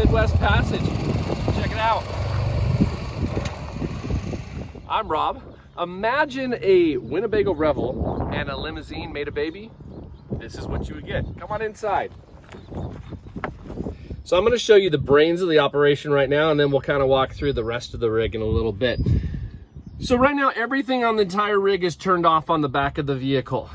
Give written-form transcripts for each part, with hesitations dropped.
Midwest Passage. Check it out. I'm Rob. Imagine a Winnebago Revel and a limousine made a baby. This is what you would get. Come on inside. So I'm going to show you the brains of the operation right now, and then we'll kind of walk through the rest of the rig in a little bit. So right now, everything on the entire rig is turned off on the back of the vehicle.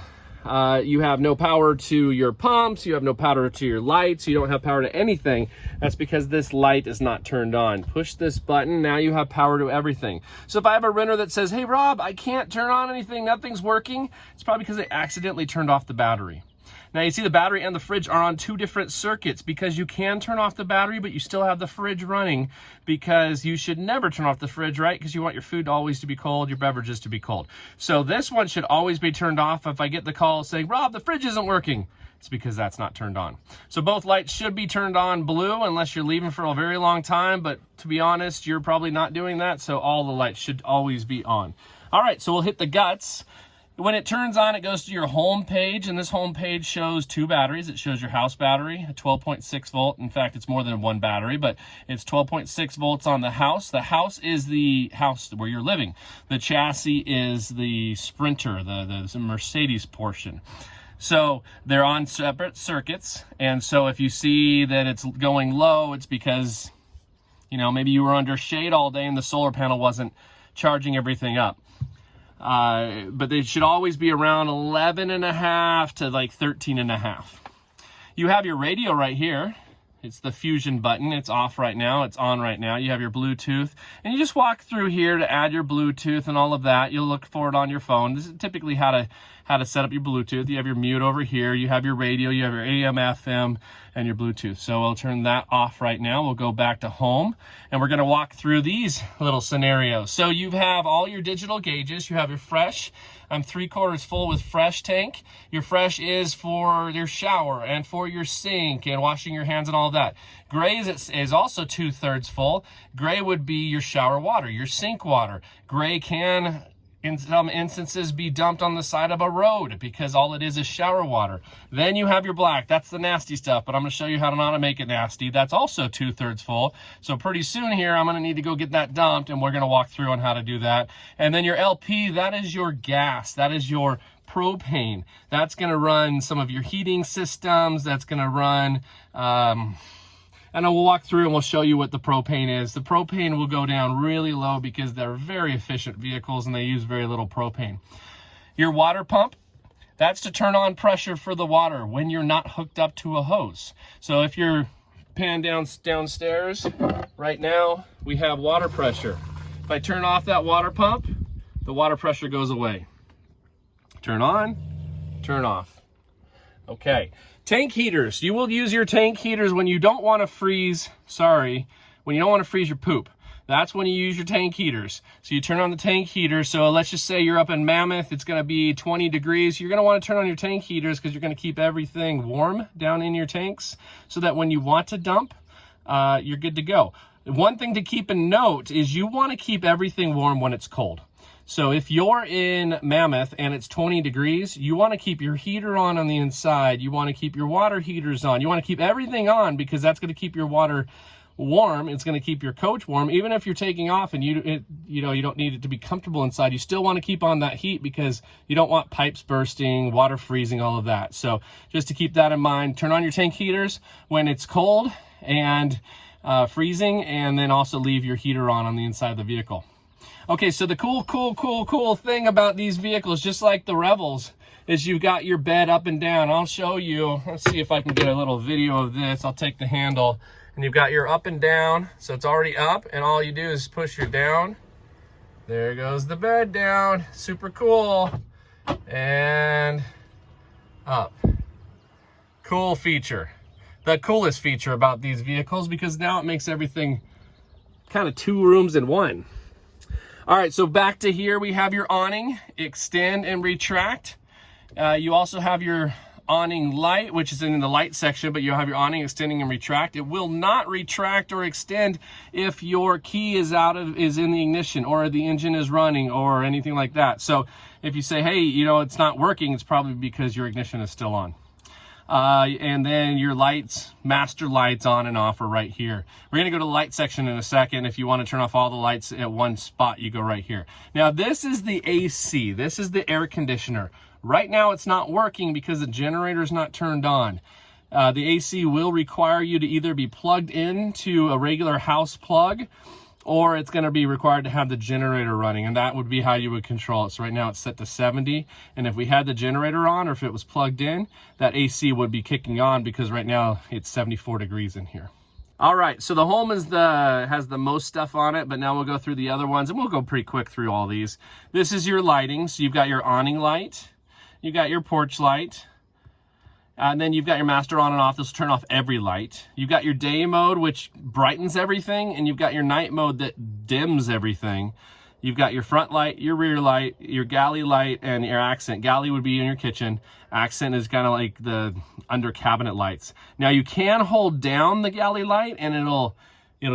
You have no power to your pumps, you have no power to your lights, you don't have power to anything. That's because this light is not turned on. Push this button, now you have power to everything. So if I have a renter that says, hey Rob, I can't turn on anything, nothing's working, it's probably because they accidentally turned off the battery. Now you see the battery and the fridge are on two different circuits because you can turn off the battery, but you still have the fridge running because you should never turn off the fridge, right? Because you want your food always to be cold, your beverages to be cold. So this one should always be turned off. If I get the call saying, Rob, the fridge isn't working, it's because that's not turned on. So both lights should be turned on blue unless you're leaving for a very long time, but to be honest, you're probably not doing that, so all the lights should always be on. All right, so we'll hit the guts. When it turns on, it goes to your home page, and this home page shows two batteries. It shows your house battery, a 12.6 volt. In fact, it's more than one battery, but it's 12.6 volts on the house. The house is the house where you're living. The chassis is the Sprinter, the Mercedes portion. So they're on separate circuits, and so if you see that it's going low, it's because, you know, maybe you were under shade all day and the solar panel wasn't charging everything up. But they should always be around 11.5 to like 13.5. You have your radio right here. It's the Fusion button. It's off right now. It's on right now. You have your Bluetooth, and you just walk through here to add your Bluetooth and all of that. You'll look for it on your phone. This is typically how to set up your Bluetooth. You have your mute over here. You have your radio. You have your AM, FM, and your Bluetooth. So we'll turn that off right now. We'll go back to home, and we're going to walk through these little scenarios. So you have all your digital gauges. You have your fresh. I'm 3/4 full with fresh tank. Your fresh is for your shower and for your sink and washing your hands and all of that. Gray is also 2/3 full. Gray would be your shower water, your sink water. Gray can, in some instances, be dumped on the side of a road because all it is shower water. Then you have your black. That's the nasty stuff, but I'm going to show you how to not make it nasty. That's also 2/3 full. So pretty soon here, I'm going to need to go get that dumped, and we're going to walk through on how to do that. And then your LP, that is your gas. That is your propane. That's going to run some of your heating systems. That's going to run... and we'll walk through and we'll show you what the propane is. The propane will go down really low because they're very efficient vehicles and they use very little propane. Your water pump, that's to turn on pressure for the water when you're not hooked up to a hose. So if you're panned downstairs, right now we have water pressure. If I turn off that water pump, the water pressure goes away. Turn on, turn off. Okay. Tank heaters. You will use your tank heaters when you don't want to freeze, when you don't want to freeze your poop. That's when you use your tank heaters. So you turn on the tank heater. So let's just say you're up in Mammoth, it's going to be 20 degrees. You're going to want to turn on your tank heaters because you're going to keep everything warm down in your tanks so that when you want to dump, you're good to go. One thing to keep in note is you want to keep everything warm when it's cold. So if you're in Mammoth and it's 20 degrees, you want to keep your heater on the inside. You want to keep your water heaters on. You want to keep everything on because that's going to keep your water warm. It's going to keep your coach warm. Even if you're taking off and you don't need it to be comfortable inside, you still want to keep on that heat because you don't want pipes bursting, water freezing, all of that. So just to keep that in mind, turn on your tank heaters when it's cold and freezing, and then also leave your heater on the inside of the vehicle. Okay, so the cool thing about these vehicles, just like the Revels, is you've got your bed up and down. I'll show you. Let's see if I can get a little video of this. I'll take the handle, and you've got your up and down. So it's already up, and all you do is push your down. There goes the bed down. Super cool. And up. Cool feature. The coolest feature about these vehicles, because now it makes everything kind of two rooms in one. All right, so back to here, we have your awning, extend and retract. You also have your awning light, which is in the light section, but you have your awning extending and retract. It will not retract or extend if your key is in the ignition or the engine is running or anything like that. So if you say, hey, it's not working, it's probably because your ignition is still on. And then your lights, master lights on and off are right here. We're gonna go to the light section in a second. If you wanna turn off all the lights at one spot, you go right here. Now this is the AC, this is the air conditioner. Right now it's not working because the generator is not turned on. The AC will require you to either be plugged into a regular house plug, or it's going to be required to have the generator running, and that would be how you would control it. So right now it's set to 70, and if we had the generator on, or if it was plugged in, that AC would be kicking on, because right now it's 74 degrees in here. All right, so the home has the most stuff on it, but now we'll go through the other ones, and we'll go pretty quick through all these. This is your lighting. So you've got your awning light, you've got your porch light, and then you've got your master on and off. This will turn off every light. You've got your day mode, which brightens everything, and you've got your night mode that dims everything. You've got your front light, your rear light, your galley light, and your accent. Galley would be in your kitchen. Accent is kind of like the under cabinet lights. Now you can hold down the galley light and it'll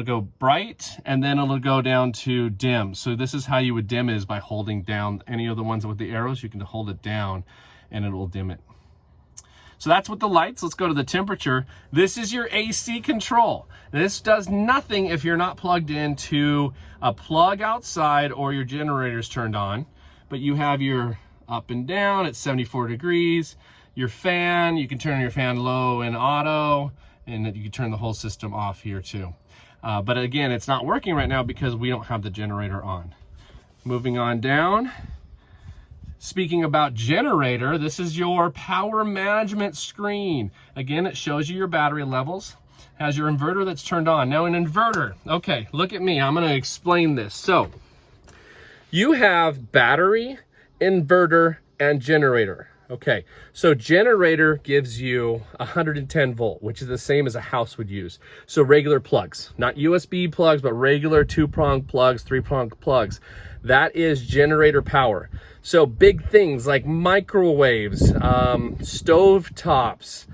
go bright, and then it'll go down to dim. So this is how you would dim, is by holding down any of the ones with the arrows. You can hold it down and it will dim it. So that's with the lights. Let's go to the temperature. This is your AC control. This does nothing if you're not plugged into a plug outside or your generator's turned on, but you have your up and down at 74 degrees. Your fan, you can turn your fan low and auto, and you can turn the whole system off here too. But again, it's not working right now because we don't have the generator on. Moving on down. Speaking about generator, this is your power management screen. Again, it shows you your battery levels, has your inverter that's turned on. Now an inverter, okay, look at me, I'm gonna explain this. So, you have battery, inverter, and generator. Okay, so generator gives you 110 volt, which is the same as a house would use. So regular plugs, not USB plugs, but regular 2-prong plugs, 3-prong plugs. That is generator power. So big things like microwaves, stove tops,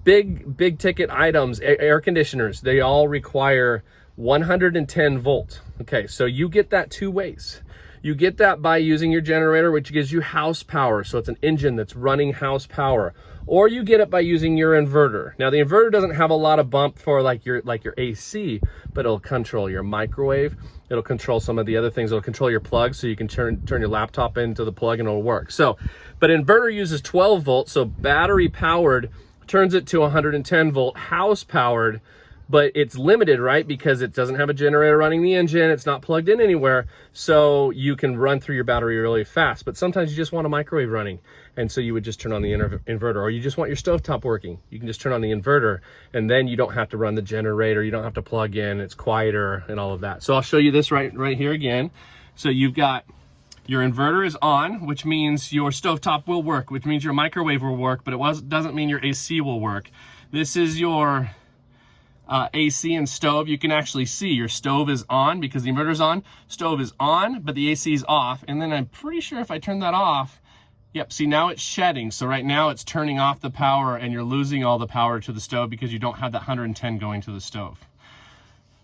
big ticket items, air conditioners, they all require 110 volt. Okay, so you get that two ways. You get that by using your generator, which gives you house power. So it's an engine that's running house power. Or you get it by using your inverter. Now the inverter doesn't have a lot of bump for like your AC, but it'll control your microwave. It'll control some of the other things. It'll control your plug, so you can turn your laptop into the plug and it'll work. So, but inverter uses 12 volts, so battery powered turns it to 110 volt, house powered, but it's limited, right? Because it doesn't have a generator running the engine. It's not plugged in anywhere. So you can run through your battery really fast, but sometimes you just want a microwave running. And so you would just turn on the inverter, or you just want your stovetop working. You can just turn on the inverter, and then you don't have to run the generator. You don't have to plug in. It's quieter and all of that. So I'll show you this right here again. So you've got your inverter is on, which means your stovetop will work, which means your microwave will work, but it doesn't mean your AC will work. This is your AC and stove. You can actually see your stove is on because the inverter's on, stove is on, but the AC is off. And then I'm pretty sure if I turn that off, yep, see now it's shedding. So right now it's turning off the power and you're losing all the power to the stove because you don't have that 110 going to the stove.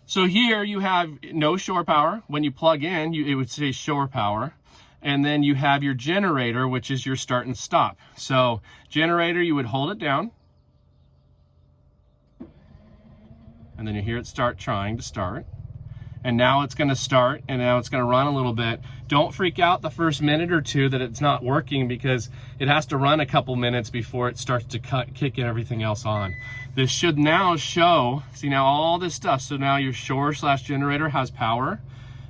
So here you have no shore power. When you plug in, it would say shore power. And then you have your generator, which is your start and stop. So generator, you would hold it down. And then you hear it trying to start. And now it's gonna start, and now it's gonna run a little bit. Don't freak out the first minute or two that it's not working, because it has to run a couple minutes before it starts to kick everything else on. This should now show, see now all this stuff. So now your shore/generator has power.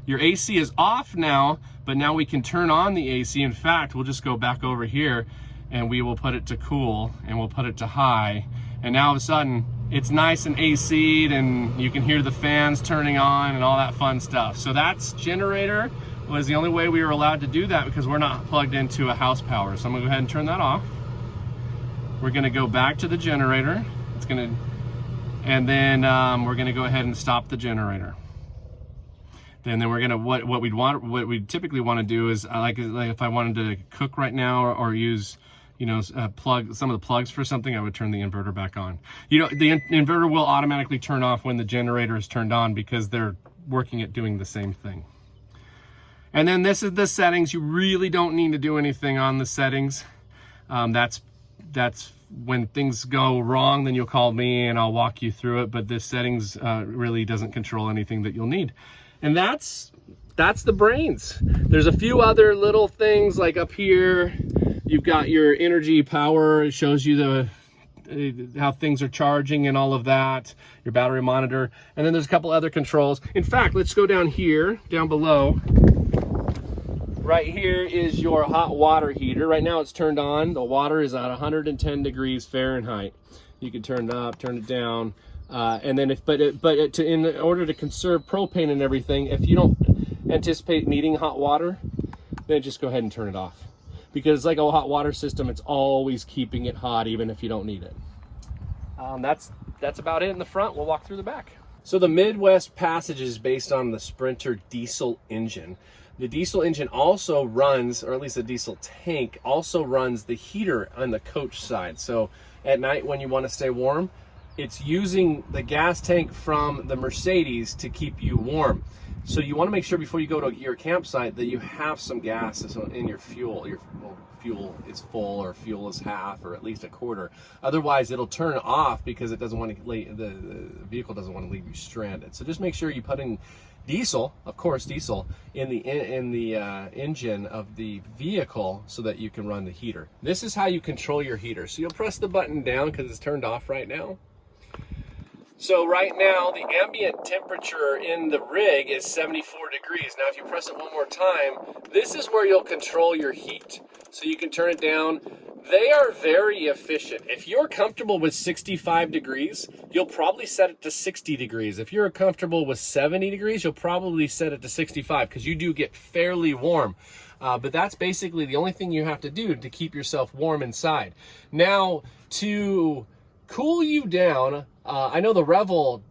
Your AC is off now, but now we can turn on the AC. In fact, we'll just go back over here and we will put it to cool, and we'll put it to high. And now all of a sudden, it's nice and AC'd, and you can hear the fans turning on and all that fun stuff. So that's generator was the only way we were allowed to do that because we're not plugged into a house power. So I'm gonna go ahead and turn that off. We're gonna go back to the generator. And then we're gonna go ahead and stop the generator. Then we're gonna, what we typically wanna do is, like if I wanted to cook right now or use, plug some of the plugs for something, I would turn the inverter back on. The inverter will automatically turn off when the generator is turned on because they're working at doing the same thing. And then this is the settings. You really don't need to do anything on the settings. That's that's when things go wrong, then you'll call me and I'll walk you through it. But this settings really doesn't control anything that you'll need. And that's the brains. There's a few other little things like up here. You've got your energy power. It shows you how things are charging and all of that, your battery monitor. And then there's a couple other controls. In fact, let's go down here, down below. Right here is your hot water heater. Right now it's turned on. The water is at 110 degrees Fahrenheit. You can turn it up, turn it down. And then in order to conserve propane and everything, if you don't anticipate needing hot water, then just go ahead and turn it off. Because it's like a hot water system, it's always keeping it hot even if you don't need it. That's about it in the front. We'll walk through the back. So the Midwest Passage is based on the Sprinter diesel engine. The diesel engine also runs, or at least the diesel tank also runs the heater on the coach side. So at night when you want to stay warm, it's using the gas tank from the Mercedes to keep you warm. So you want to make sure before you go to your campsite that you have some gas in your fuel. Your fuel is full, or fuel is half, or at least a quarter. Otherwise, it'll turn off because it doesn't want to. The vehicle doesn't want to leave you stranded. So just make sure you put in diesel, of course, diesel in the engine of the vehicle so that you can run the heater. This is how you control your heater. So you'll press the button down because it's turned off right now. So right now, the ambient temperature in the rig is 74 degrees. Now, if you press it one more time, this is where you'll control your heat. So you can turn it down. They are very efficient. If you're comfortable with 65 degrees, you'll probably set it to 60 degrees. If you're comfortable with 70 degrees, you'll probably set it to 65 because you do get fairly warm. But that's basically the only thing you have to do to keep yourself warm inside. Now, to cool you down, I know the Revel,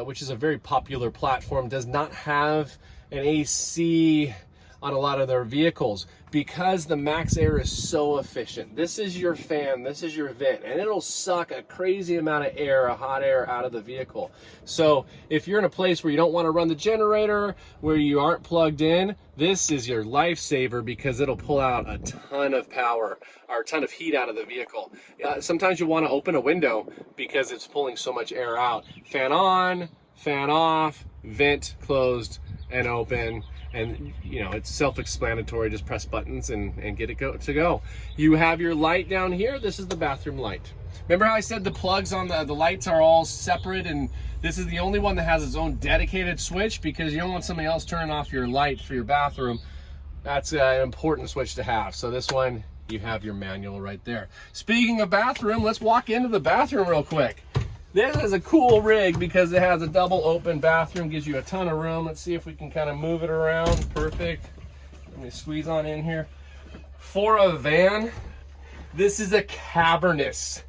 which is a very popular platform, does not have an AC on a lot of their vehicles because the MaxxAir is so efficient. This is your fan, this is your vent, and it'll suck a crazy amount of air, hot air out of the vehicle. So if you're in a place where you don't want to run the generator, where you aren't plugged in, this is your lifesaver because it'll pull out a ton of power or a ton of heat out of the vehicle. Sometimes you want to open a window because it's pulling so much air out. Fan on, fan off, vent closed and open. And you know, it's self-explanatory. Just press buttons and get it to go. You have your light down here. This is the bathroom light. Remember how I said the plugs on the lights are all separate, and this is the only one that has its own dedicated switch because you don't want somebody else turning off your light for your bathroom. That's an important switch to have. So this one, you have your manual right there. Speaking of bathroom, let's walk into the bathroom real quick. This is a cool rig because it has a double open bathroom, gives you a ton of room. Let's see if we can kind of move it around. Perfect. Let me squeeze on in here. For a van, this is a cavernous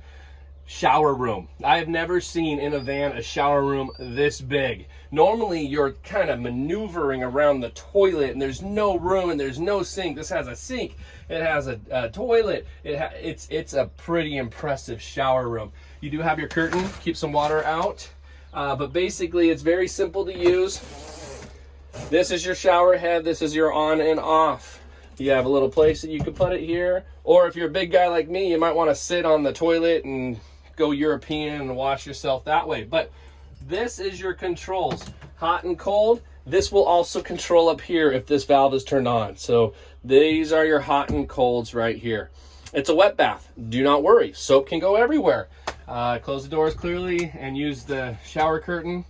shower room. I have never seen in a van a shower room this big. Normally you're kind of maneuvering around the toilet and there's no room and there's no sink. This has a sink, it has a toilet, it's a pretty impressive shower room. You do have your curtain, keep some water out, but basically it's very simple to use. This is your shower head, this is your on and off. You have a little place that you can put it here, or if you're a big guy like me, you might want to sit on the toilet and go European and wash yourself that way. But this is your controls, hot and cold. This will also control up here if this valve is turned on. So these are your hot and colds right here. It's a wet bath, do not worry, soap can go everywhere. Close the doors clearly and use the shower curtain.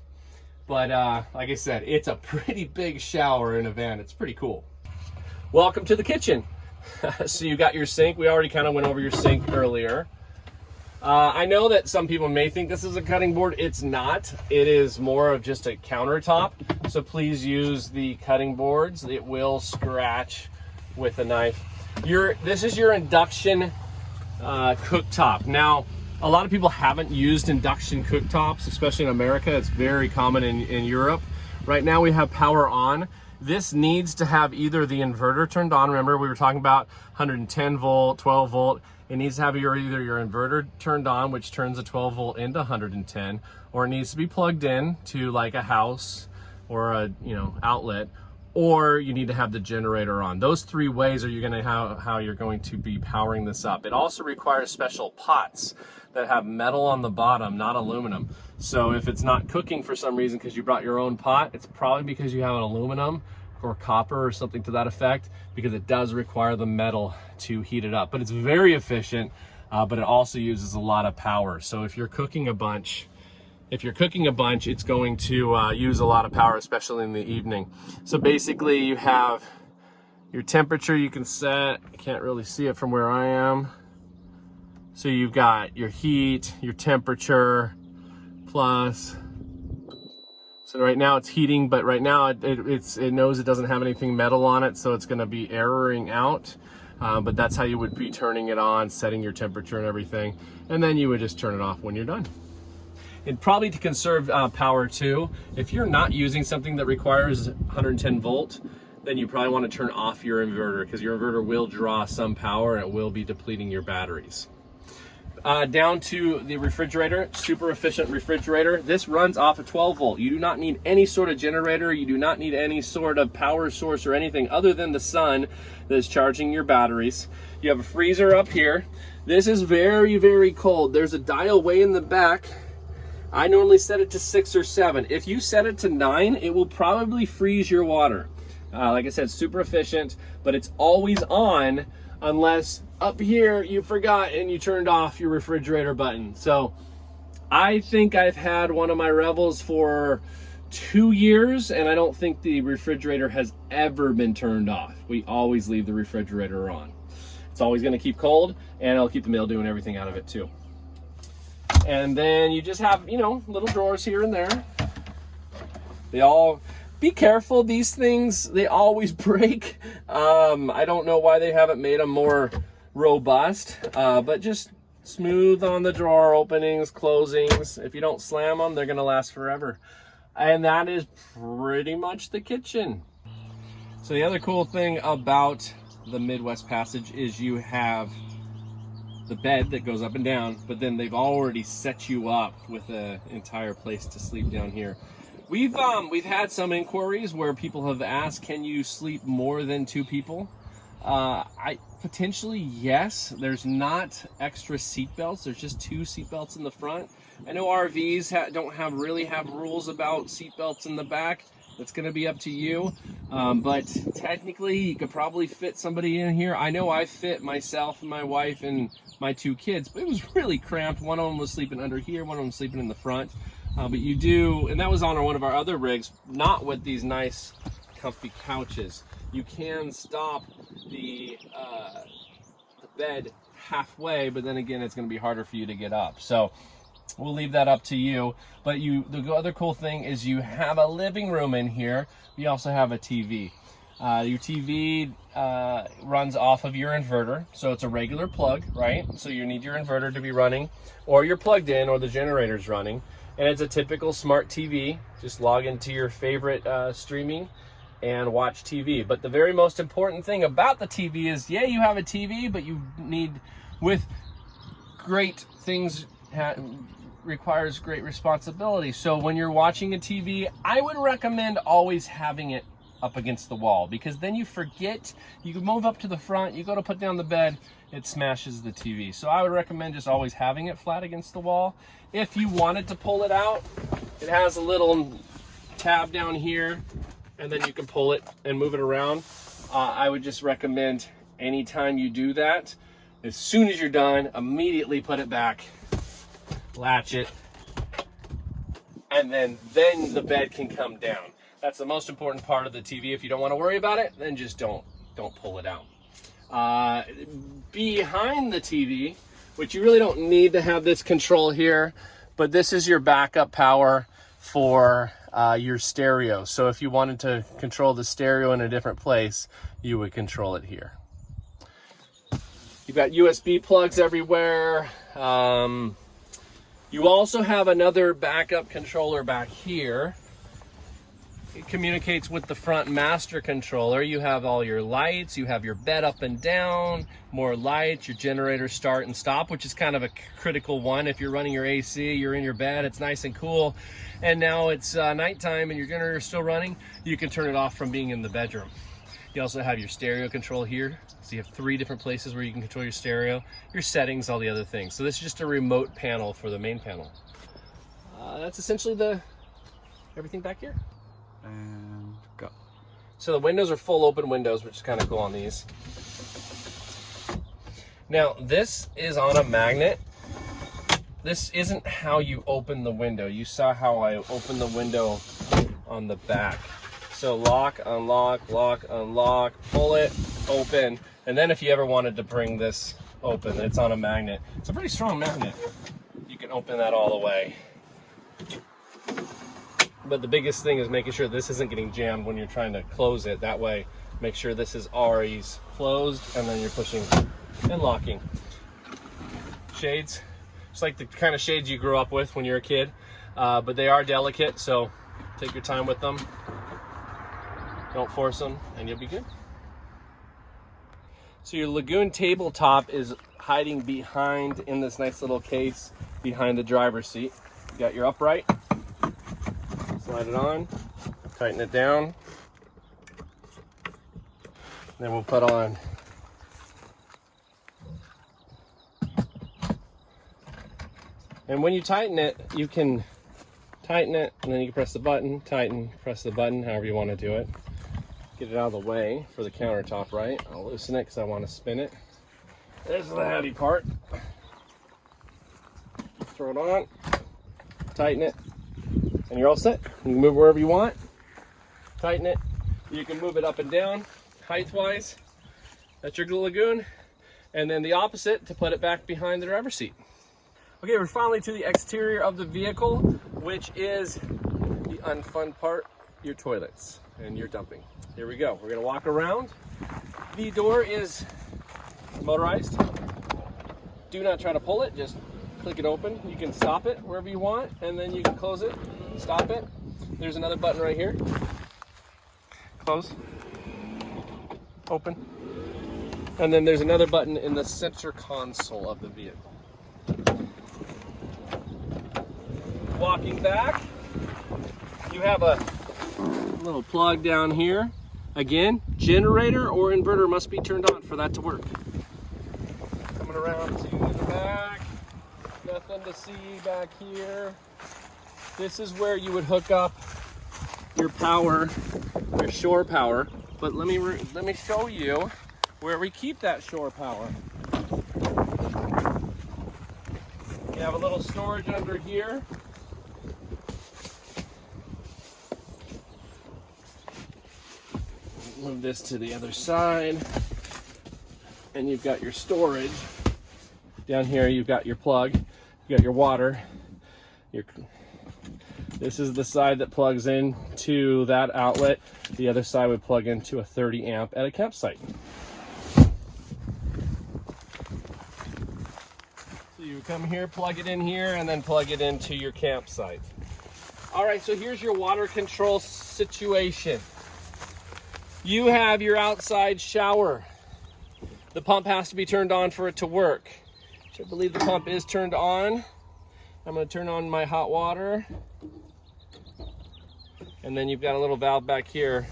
But like I said, it's a pretty big shower in a van. It's pretty cool. Welcome to the kitchen. So you got your sink. We already kind of went over your sink earlier. I know that some people may think this is a cutting board. It's not. It is more of just a countertop. So please use the cutting boards. It will scratch with a knife. This is your induction cooktop. Now, a lot of people haven't used induction cooktops, especially in America. It's very common in Europe. Right now we have power on. This needs to have either the inverter turned on. Remember, we were talking about 110 volt, 12 volt. It needs to have either your inverter turned on, which turns a 12 volt into 110, or it needs to be plugged in to like a house or a outlet, or you need to have the generator on. Those three ways are how you're going to be powering this up. It also requires special pots that have metal on the bottom, not aluminum. So if it's not cooking for some reason because you brought your own pot, it's probably because you have an aluminum or copper or something to that effect, because it does require the metal to heat it up. But it's very efficient, but it also uses a lot of power. So if you're cooking a bunch, it's going to use a lot of power, especially in the evening. So basically you have your temperature you can set. I can't really see it from where I am. So you've got your heat, your temperature, plus, so right now it's heating, but right now it knows it doesn't have anything metal on it, so it's gonna be erroring out. But that's how you would be turning it on, setting your temperature and everything. And then you would just turn it off when you're done. And probably to conserve power too, if you're not using something that requires 110 volt, then you probably want to turn off your inverter, because your inverter will draw some power and it will be depleting your batteries. Down to the refrigerator, super efficient refrigerator. This runs off a 12 volt. You do not need any sort of generator. You do not need any sort of power source or anything other than the sun that is charging your batteries. You have a freezer up here. This is very, very cold. There's a dial way in the back. I normally set it to 6 or 7. If you set it to 9, it will probably freeze your water. Like I said, super efficient, but it's always on unless up here you forgot and you turned off your refrigerator button. So I think I've had one of my Revels for 2 years, and I don't think the refrigerator has ever been turned off. We always leave the refrigerator on. It's always gonna keep cold, and it'll keep the mildew and everything out of it too. And then you just have, little drawers here and there. Be careful, these things, they always break. I don't know why they haven't made them more robust, but just smooth on the drawer openings, closings. If you don't slam them, they're gonna last forever. And that is pretty much the kitchen. So the other cool thing about the Midwest Passage is you have the bed that goes up and down, but then they've already set you up with an entire place to sleep down here. We've had some inquiries where people have asked, can you sleep more than 2 people? Potentially yes. There's not extra seat belts. There's just 2 seat belts in the front. I know RVs don't really have rules about seat belts in the back. That's going to be up to you. But technically, you could probably fit somebody in here. I know I fit myself and my wife and my 2 kids, but it was really cramped. One of them was sleeping under here. One of them was sleeping in the front. But you do, and that was on one of our other rigs, not with these nice, comfy couches. You can stop the bed halfway, but then again, it's going to be harder for you to get up. So we'll leave that up to you. But the other cool thing is you have a living room in here. We also have a TV. Your TV runs off of your inverter, so it's a regular plug, right? So you need your inverter to be running, or you're plugged in, or the generator's running. And it's a typical smart TV. Just log into your favorite streaming and watch TV. But the very most important thing about the TV is, yeah, you have a TV, but you need, with great things, requires great responsibility. So when you're watching a TV, I would recommend always having it up against the wall, because then you forget, you can move up to the front, you go to put down the bed, it smashes the TV. So I would recommend just always having it flat against the wall. If you wanted to pull it out, it has a little tab down here, and then you can pull it and move it around. I would just recommend anytime you do that, as soon as you're done, immediately put it back, latch it, and then the bed can come down. That's the most important part of the TV. If you don't want to worry about it, then just don't pull it out. Behind the TV, which you really don't need to have this control here, but this is your backup power for your stereo. So if you wanted to control the stereo in a different place, you would control it here. You've got USB plugs everywhere. You also have another backup controller back here. It communicates with the front master controller. You have all your lights, you have your bed up and down, more lights, your generator start and stop, which is kind of a critical one. If you're running your AC, you're in your bed, it's nice and cool, and now it's nighttime and your generator is still running, you can turn it off from being in the bedroom. You also have your stereo control here. So you have 3 different places where you can control your stereo, your settings, all the other things. So this is just a remote panel for the main panel. That's essentially everything back here. And go. So the windows are full open windows, which is kind of cool on these. Now this is on a magnet. This isn't how you open the window. You saw how I opened the window on the back. So lock, unlock, pull it, open. And then if you ever wanted to bring this open, it's on a magnet. It's a pretty strong magnet. You can open that all the way. But the biggest thing is making sure this isn't getting jammed when you're trying to close it. That way, make sure this is already closed, and then you're pushing and locking. Shades, it's like the kind of shades you grew up with when you're a kid, but they are delicate, so take your time with them. Don't force them, and you'll be good. So your Lagoon tabletop is hiding behind, in this nice little case, behind the driver's seat. You got your upright. Slide it on, tighten it down. Then we'll put on and when you tighten it, you can tighten it and then you can press the button, tighten, press the button, however you want to do it. Get it out of the way for the countertop, right? I'll loosen it because I want to spin it. There's the heavy part. Throw it on, tighten it, and you're all set. You can move wherever you want, tighten it. You can move it up and down, height-wise. That's your Lagoon. And then the opposite to put it back behind the driver's seat. Okay, we're finally to the exterior of the vehicle, which is the unfun part, your toilets and your dumping. Here we go. We're gonna walk around. The door is motorized. Do not try to pull it, just click it open. You can stop it wherever you want, and then you can close it, stop it. There's another button right here. Close, open. And then there's another button in the center console of the vehicle. Walking back, you have a little plug down here. Again, generator or inverter must be turned on for that to work. Coming around to the back, nothing to see back here. This is where you would hook up your power, your shore power. But let me show you where we keep that shore power. You have a little storage under here. Move this to the other side, and you've got your storage. Down here you've got your plug, you got your water. This is the side that plugs in to that outlet. The other side would plug into a 30 amp at a campsite. So you come here, plug it in here, and then plug it into your campsite. All right, so here's your water control situation. You have your outside shower. The pump has to be turned on for it to work. I believe the pump is turned on. I'm going to turn on my hot water. And then you've got a little valve back here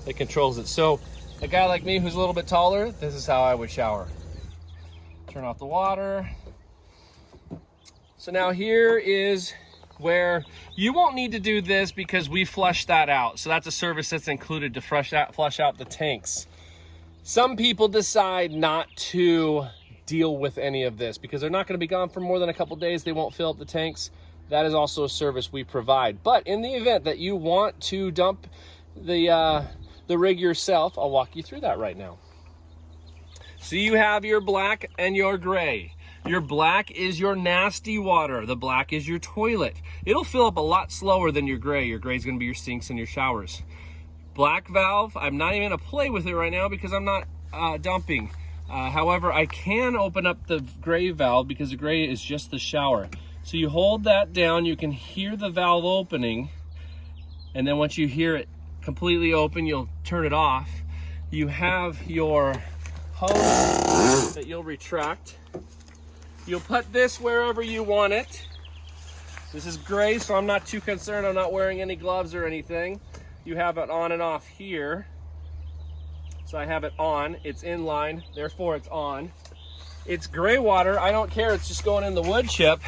that controls it. So a guy like me who's a little bit taller, this is how I would shower. Turn off the water. So now here is where you won't need to do this because we flushed that out. So that's a service that's included to flush out the tanks. Some people decide not to deal with any of this because they're not going to be gone for more than a couple days. They won't fill up the tanks. That is also a service we provide. But in the event that you want to dump the rig yourself, I'll walk you through that right now. So you have your black and your gray. Your black is your nasty water. The black is your toilet. It'll fill up a lot slower than your gray. Your gray is going to be your sinks and your showers. Black valve, I'm not even going to play with it right now because I'm not dumping. However, I can open up the gray valve because the gray is just the shower. So you hold that down, you can hear the valve opening, And then once you hear it completely open, you'll turn it off. You have your hose that you'll retract. You'll put this wherever you want it. This is gray, so I'm not too concerned. I'm not wearing any gloves or anything. You have it on and off here. So I have it on, it's in line, therefore it's on. It's gray water, I don't care, it's just going in the wood chip.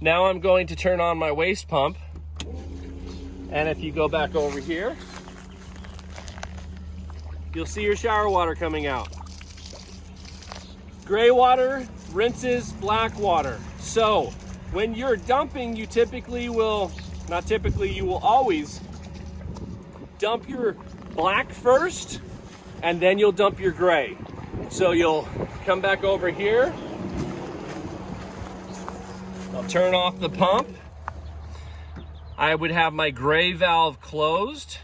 Now I'm going to turn on my waste pump. And if you go back over here, you'll see your shower water coming out. Gray water rinses black water. So when you're dumping, you typically will, not typically, you will always dump your black first, and then you'll dump your gray. So you'll come back over here. I'll turn off the pump. I would have my gray valve closed.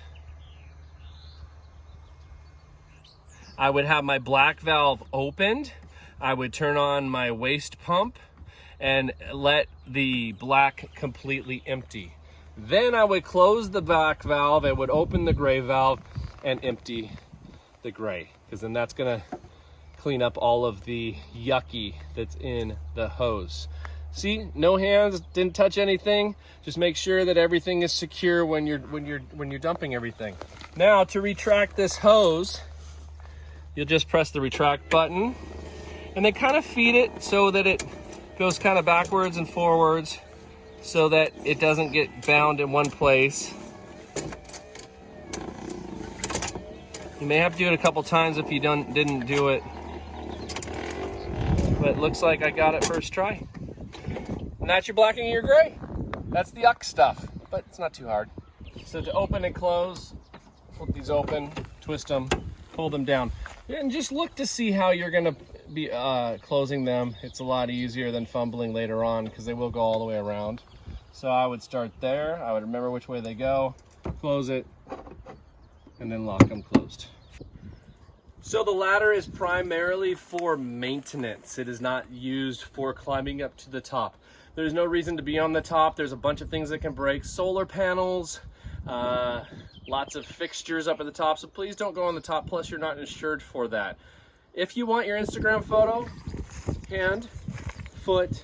I would have my black valve opened. I would turn on my waste pump and let the black completely empty. Then I would close the black valve, I would open the gray valve and empty the gray, because then that's gonna clean up all of the yucky that's in the hose. See, no hands, didn't touch anything. Just make sure that everything is secure when you're dumping everything. Now to retract this hose, you'll just press the retract button and then kind of feed it so that it goes kind of backwards and forwards so that it doesn't get bound in one place. You may have to do it a couple times if you didn't do it, but it looks like I got it first try. And that's your blacking and your gray. That's the yuck stuff, but it's not too hard. So to open and close, flip these open, twist them, pull them down. And just look to see how you're gonna be closing them. It's a lot easier than fumbling later on because they will go all the way around. So I would start there. I would remember which way they go, close it, and then lock them closed. So the ladder is primarily for maintenance. It is not used for climbing up to the top. There's no reason to be on the top. There's a bunch of things that can break. Solar panels, lots of fixtures up at the top. So please don't go on the top, plus you're not insured for that. If you want your Instagram photo, hand, foot,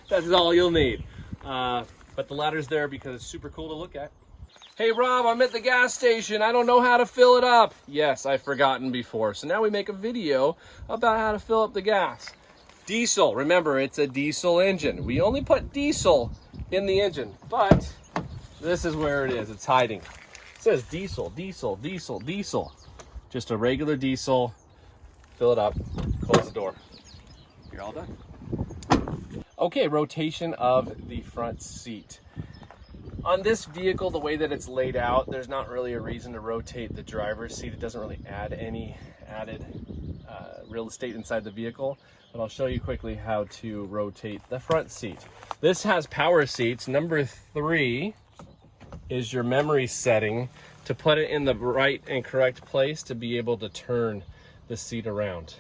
that's all you'll need. But the ladder's there because it's super cool to look at. Hey Rob, I'm at the gas station. I don't know how to fill it up. Yes, I've forgotten before. So now we make a video about how to fill up the gas. Diesel, remember it's a diesel engine. We only put diesel in the engine, but this is where it is, it's hiding. It says diesel, diesel, diesel, diesel. Just a regular diesel, fill it up, close the door. You're all done. Okay, rotation of the front seat. On this vehicle, the way that it's laid out, there's not really a reason to rotate the driver's seat. It doesn't really add any added real estate inside the vehicle, but I'll show you quickly how to rotate the front seat. This has power seats. Number 3 is your memory setting to put it in the right and correct place to be able to turn the seat around.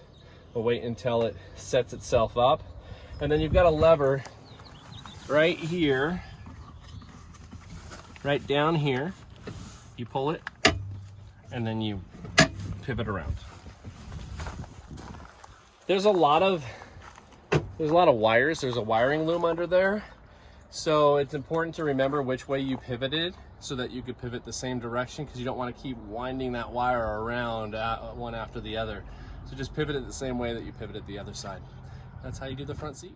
We'll wait until it sets itself up. And then you've got a lever right here, right down here. You pull it and then you pivot around. There's a lot of wires. There's a wiring loom under there. So it's important to remember which way you pivoted so that you could pivot the same direction, because you don't want to keep winding that wire around one after the other. So just pivot it the same way that you pivoted the other side. That's how you do the front seat.